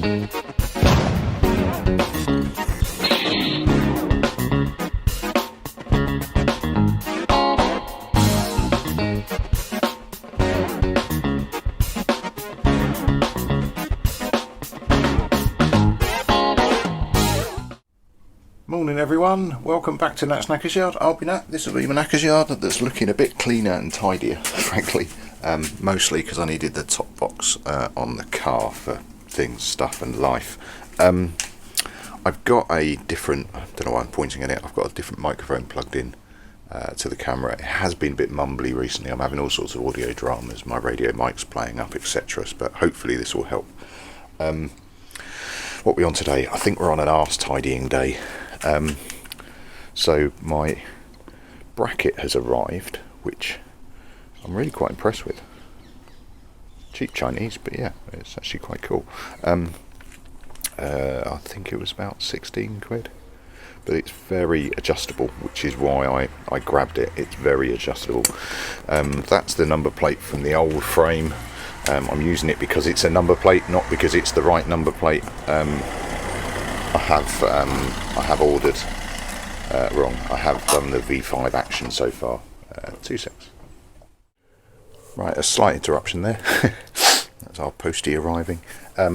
Morning everyone, welcome back to Nat's Knackers Yard. I'll be Nat. This will be my Knackers Yard that's looking a bit cleaner and tidier, frankly. Mostly because I needed the top box on the car for things, stuff and life. I've got a different, I don't know why I'm pointing at it, I've got a different microphone plugged in to the camera. It has been a bit mumbly recently. I'm having all sorts of audio dramas, my radio mic's playing up, etc. But hopefully this will help. What we're on today, I think we're on an arse tidying day. So my bracket has arrived, which I'm really quite impressed with. Cheap Chinese, but yeah, it's actually quite cool. I think it was about 16 quid, but it's very adjustable, which is why I grabbed it. It's very adjustable. That's the number plate from the old frame. I'm using it because it's a number plate, not because it's the right number plate. I have ordered wrong. I have done the V5 action so far. 2 secs. Right, a slight interruption there. That's our postie arriving. A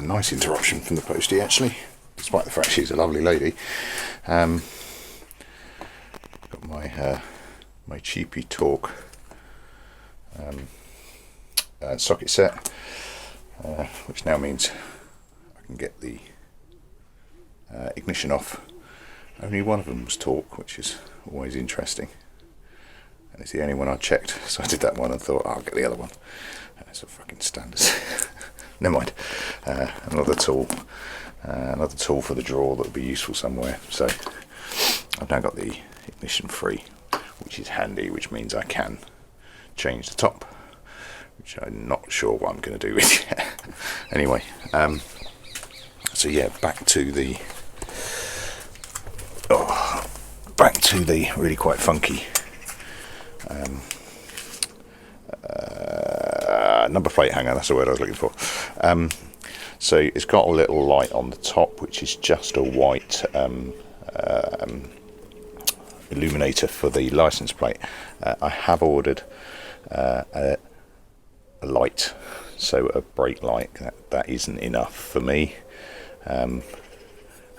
nice interruption from the postie actually, despite the fact she's a lovely lady. Got my my cheapy Torque socket set, which now means I can get the ignition off. Only one of them was Torque, which is always interesting, and it's the only one I checked, so I did that one and thought, I'll get the other one. It's a fucking standard. Never mind. Another tool for the drawer that would be useful somewhere. So I've now got the ignition free, which is handy, which means I can change the top, which I'm not sure what I'm going to do with yet. Anyway, so yeah, back to the really quite funky number plate hanger. That's the word I was looking for. So it's got a little light on the top, which is just a white illuminator for the license plate. I have ordered a light, so a brake light. That isn't enough for me, and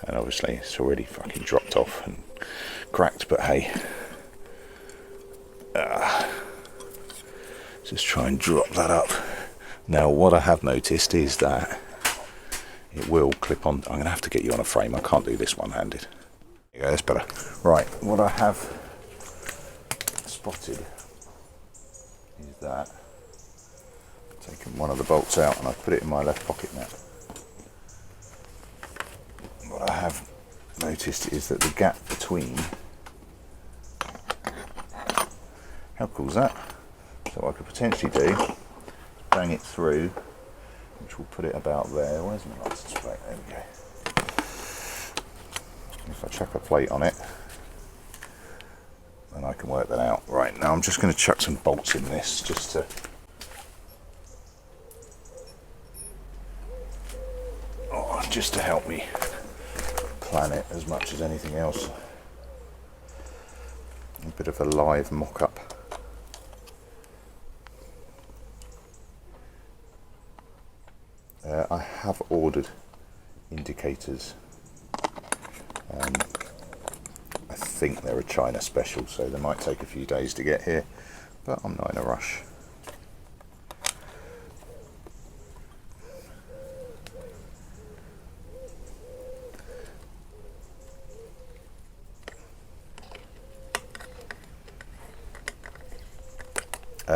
obviously it's already fucking dropped off and cracked, but hey, just try and drop that up. Now what I have noticed is that it will clip on. I'm going to have to get you on a frame, I can't do this one-handed. There you go, that's better. Right, what I have spotted is that I've taken one of the bolts out and I've put it in my left pocket now. What I have noticed is that the gap between, how cool is that? So what I could potentially do is bang it through, which will put it about there. Where's my license plate? There we go. If I chuck a plate on it, then I can work that out. Right, now I'm just going to chuck some bolts in this just to help me plan it as much as anything else. A bit of a live mock-up. I have ordered indicators. I think they're a China special, so they might take a few days to get here, but I'm not in a rush.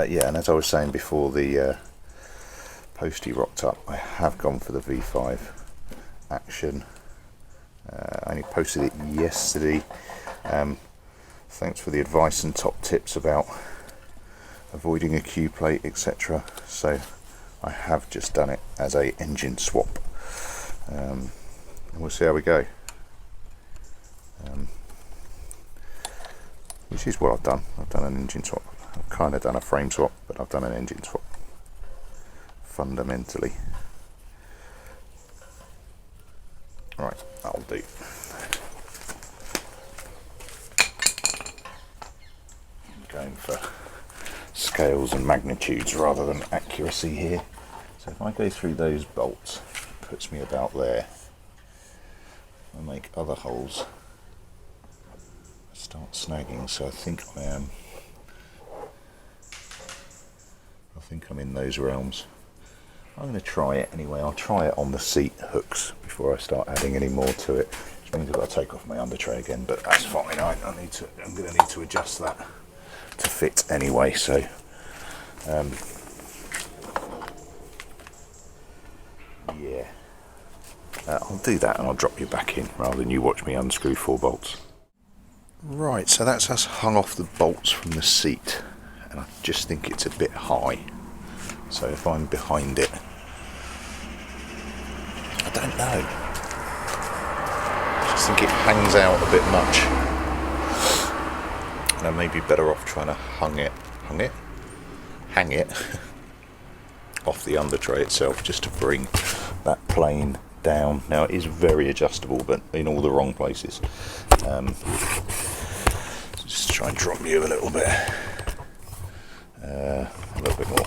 Yeah, and as I was saying before the postie rocked up, I have gone for the V5 action. I only posted it yesterday. Thanks for the advice and top tips about avoiding a Q plate, etc. So I have just done it as a engine swap, and we'll see how we go. Which is what I've done. I've done an engine swap. I've kind of done a frame swap, but I've done an engine swap fundamentally. That'll do. I'm going for scales and magnitudes rather than accuracy here. So if I go through those bolts, it puts me about there. I make other holes, start snagging, so I think I'm in those realms. I'm going to try it anyway. I'll try it on the seat hooks before I start adding any more to it, which means I've got to take off my under tray again, but that's fine. I'm going to need to adjust that to fit anyway, so yeah, I'll do that and I'll drop you back in rather than you watch me unscrew 4 bolts. Right, so that's us hung off the bolts from the seat, and I just think it's a bit high. So if I'm behind it, I don't know. I just think it hangs out a bit much, and I may be better off trying to hang it off the under tray itself, just to bring that plane down. Now it is very adjustable, but in all the wrong places. So just try and drop you a little bit, a little bit more.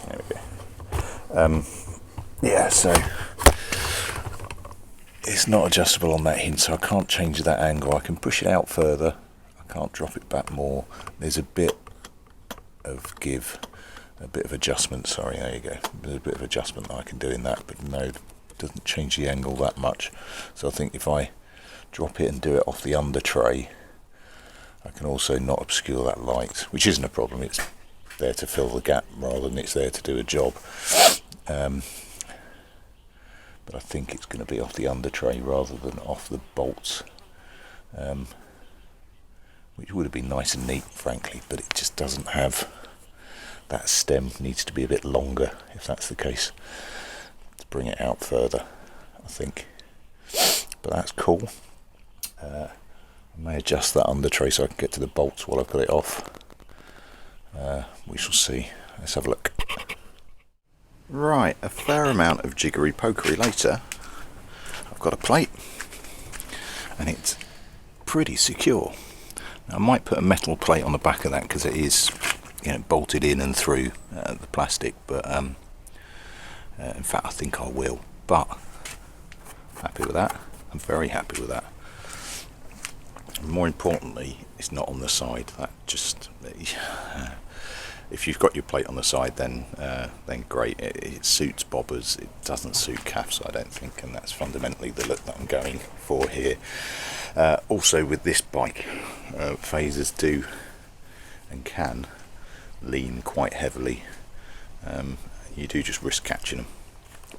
There we go. Yeah, so it's not adjustable on that hinge, so I can't change that angle. I can push it out further, I can't drop it back more. There's a bit of give, a bit of adjustment, sorry, there you go. There's a bit of adjustment that I can do in that, but no, it doesn't change the angle that much. So I think if I drop it and do it off the under tray, I can also not obscure that light, which isn't a problem. It's there to fill the gap rather than it's there to do a job. But I think it's going to be off the under tray rather than off the bolts, which would have been nice and neat, frankly, but it just doesn't have that stem. Needs to be a bit longer if that's the case, to bring it out further, I think. But that's cool. I may adjust that under tray so I can get to the bolts while I've got it off. We shall see. Let's have a look. Right, a fair amount of jiggery pokery later, I've got a plate, and it's pretty secure. Now, I might put a metal plate on the back of that because it is, bolted in and through the plastic, but in fact I think I will. But happy with that. I'm very happy with that. And more importantly, it's not on the side. That just if you've got your plate on the side, then great. It suits bobbers. It doesn't suit calves, I don't think, and that's fundamentally the look that I'm going for here. Also, with this bike, phasers do and can lean quite heavily. You do just risk catching them,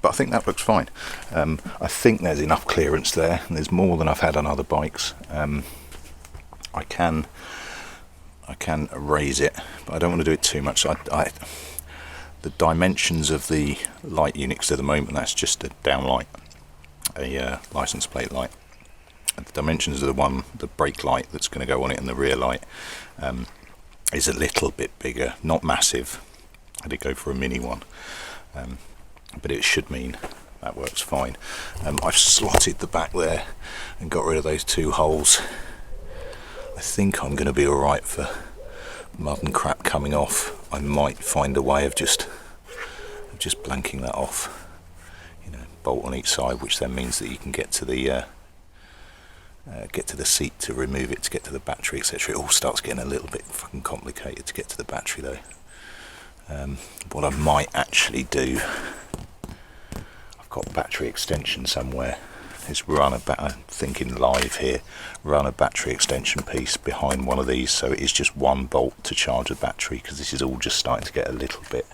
but I think that looks fine. I think there's enough clearance there, and there's more than I've had on other bikes. I can raise it, but I don't want to do it too much. The dimensions of the light units at the moment, that's just a downlight, a license plate light. And the dimensions of the brake light that's going to go on it, and the rear light is a little bit bigger, not massive. I did go for a mini one, but it should mean that works fine. I've slotted the back there and got rid of those 2 holes. I think I'm going to be alright for mud and crap coming off. I might find a way of just blanking that off, bolt on each side, which then means that you can get to the seat to remove it, to get to the battery, etc. It all starts getting a little bit fucking complicated to get to the battery though. What I might actually do, I've got battery extension somewhere, is I'm thinking live here, run a battery extension piece behind one of these, so it is just one bolt to charge the battery, because this is all just starting to get a little bit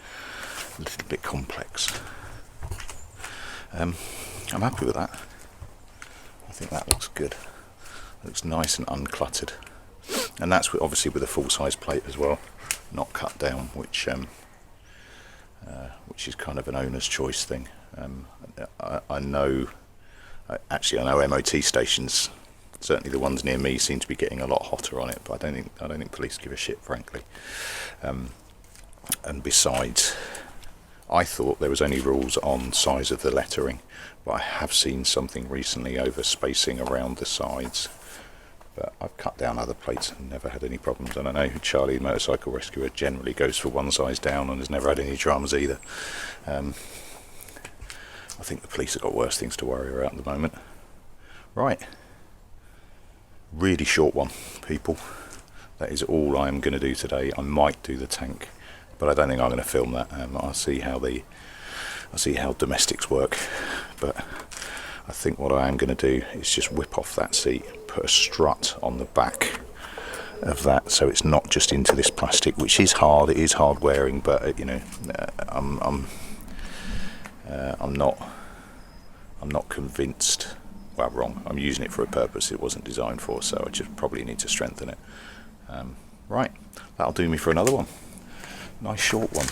complex. I'm happy with that. I think that looks good. It looks nice and uncluttered, and that's obviously with a full-size plate as well, not cut down, which is kind of an owner's choice thing. I know MOT stations, certainly the ones near me, seem to be getting a lot hotter on it, but I don't think police give a shit, frankly. And besides, I thought there was only rules on size of the lettering, but I have seen something recently over spacing around the sides. But I've cut down other plates and never had any problems. And I know Charlie, the motorcycle rescuer, generally goes for one size down and has never had any dramas either. I think the police have got worse things to worry about at the moment. Right. Really short one, people. That is all I'm going to do today. I might do the tank, but I don't think I'm going to film that. I'll see how domestics work. But I think what I am going to do is just whip off that seat, put a strut on the back of that, so it's not just into this plastic, which is hard. It is hard wearing, but you know, I'm not convinced. Well, wrong. I'm using it for a purpose it wasn't designed for, so I just probably need to strengthen it. Right, that'll do me for another one. Nice short one.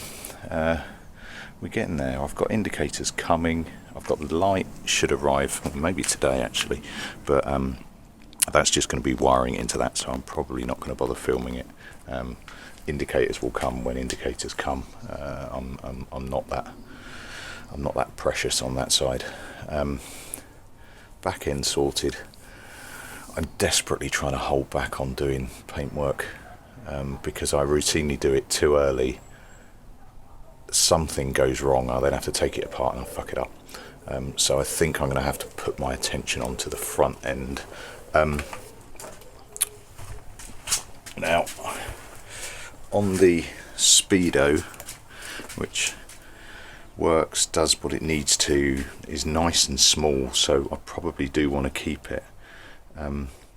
We're getting there. I've got indicators coming. I've got the light, should arrive maybe today actually, but that's just going to be wiring into that, so I'm probably not going to bother filming it. Indicators will come when indicators come. I'm not that precious on that side. Back end sorted. I'm desperately trying to hold back on doing paintwork because I routinely do it too early. Something goes wrong, I then have to take it apart and I'll fuck it up. So I think I'm going to have to put my attention onto the front end. Now, on the Speedo, which works, does what it needs to, is nice and small, so I probably do want to keep it.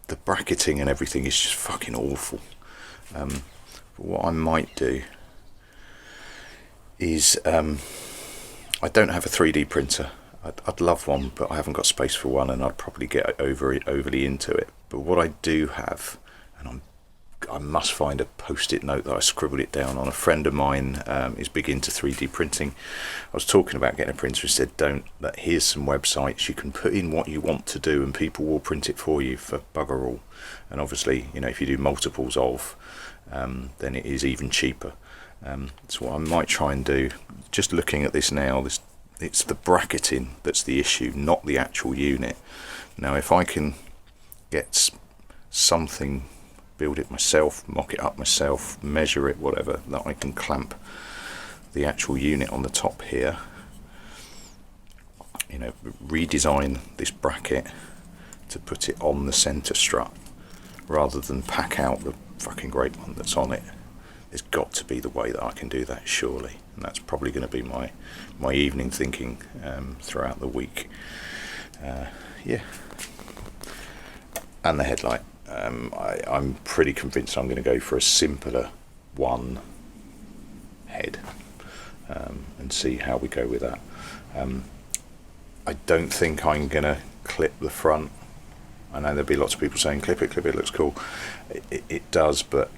The bracketing and everything is just fucking awful. But what I might do is, I don't have a 3D printer. I'd love one, but I haven't got space for one, and I'd probably get overly into it. But what I do have, and I must find a post-it note that I scribbled it down on. A friend of mine is big into 3D printing. I was talking about getting a printer. He said, that here's some websites. You can put in what you want to do and people will print it for you for bugger all. And obviously, you know, if you do multiples of, then it is even cheaper. So what I might try and do, just looking at this now, it's the bracketing that's the issue, not the actual unit. Now, if I can get something, build it myself, mock it up myself, measure it, whatever, that I can clamp the actual unit on the top here, you know, redesign this bracket to put it on the center strut rather than pack out the fucking great one that's on it. There's got to be the way that I can do that, surely, and that's probably going to be my evening thinking throughout the week. Yeah, and the headlight. I'm pretty convinced I'm going to go for a simpler one head and see how we go with that. I don't think I'm going to clip the front. I know there'll be lots of people saying clip it, looks cool. It does, but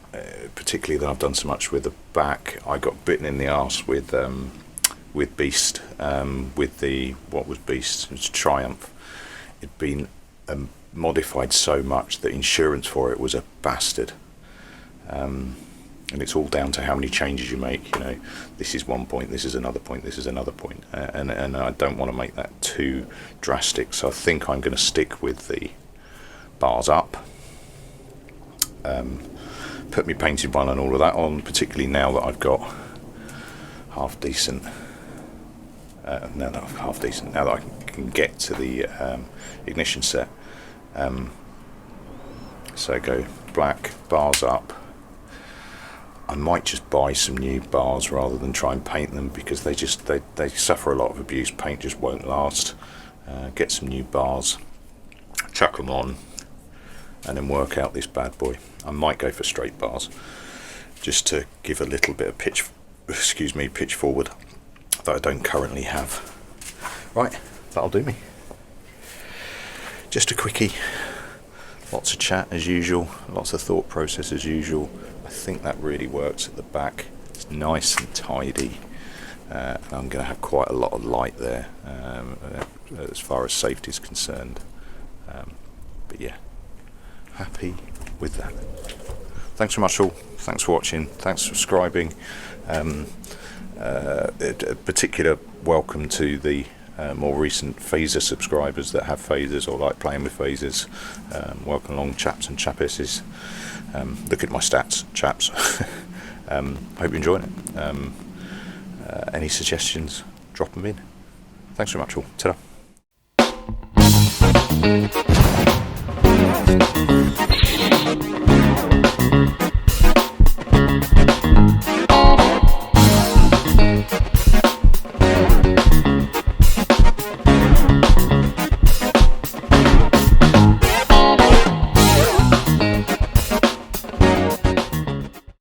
particularly that I've done so much with the back. I got bitten in the arse with Beast, with the, what was Beast? It was Triumph. It'd been modified so much that insurance for it was a bastard. And it's all down to how many changes you make. You know, this is one point, this is another point, this is another point, and I don't want to make that too drastic. So I think I'm going to stick with the bars up, put me painted one and all of that on, particularly now that I've got half decent. Now that I can get to the ignition set. So go black, bars up. I might just buy some new bars rather than try and paint them, because they suffer a lot of abuse. Paint just won't last. Get some new bars, chuck them on, and then work out this bad boy. I might go for straight bars just to give a little bit of pitch forward that I don't currently have. Right, that'll do me. Just a quickie. Lots of chat as usual, lots of thought process as usual. I think that really works at the back. It's nice and tidy. And I'm going to have quite a lot of light there as far as safety is concerned. But yeah, happy with that. Thanks so much all. Thanks for watching. Thanks for subscribing. A particular welcome to the more recent phaser subscribers that have phasers or like playing with phasers. Welcome along, chaps and chappesses. Look at my stats, chaps. Hope you're enjoying it. Any suggestions, drop them in. Thanks very much all. Ta-ra.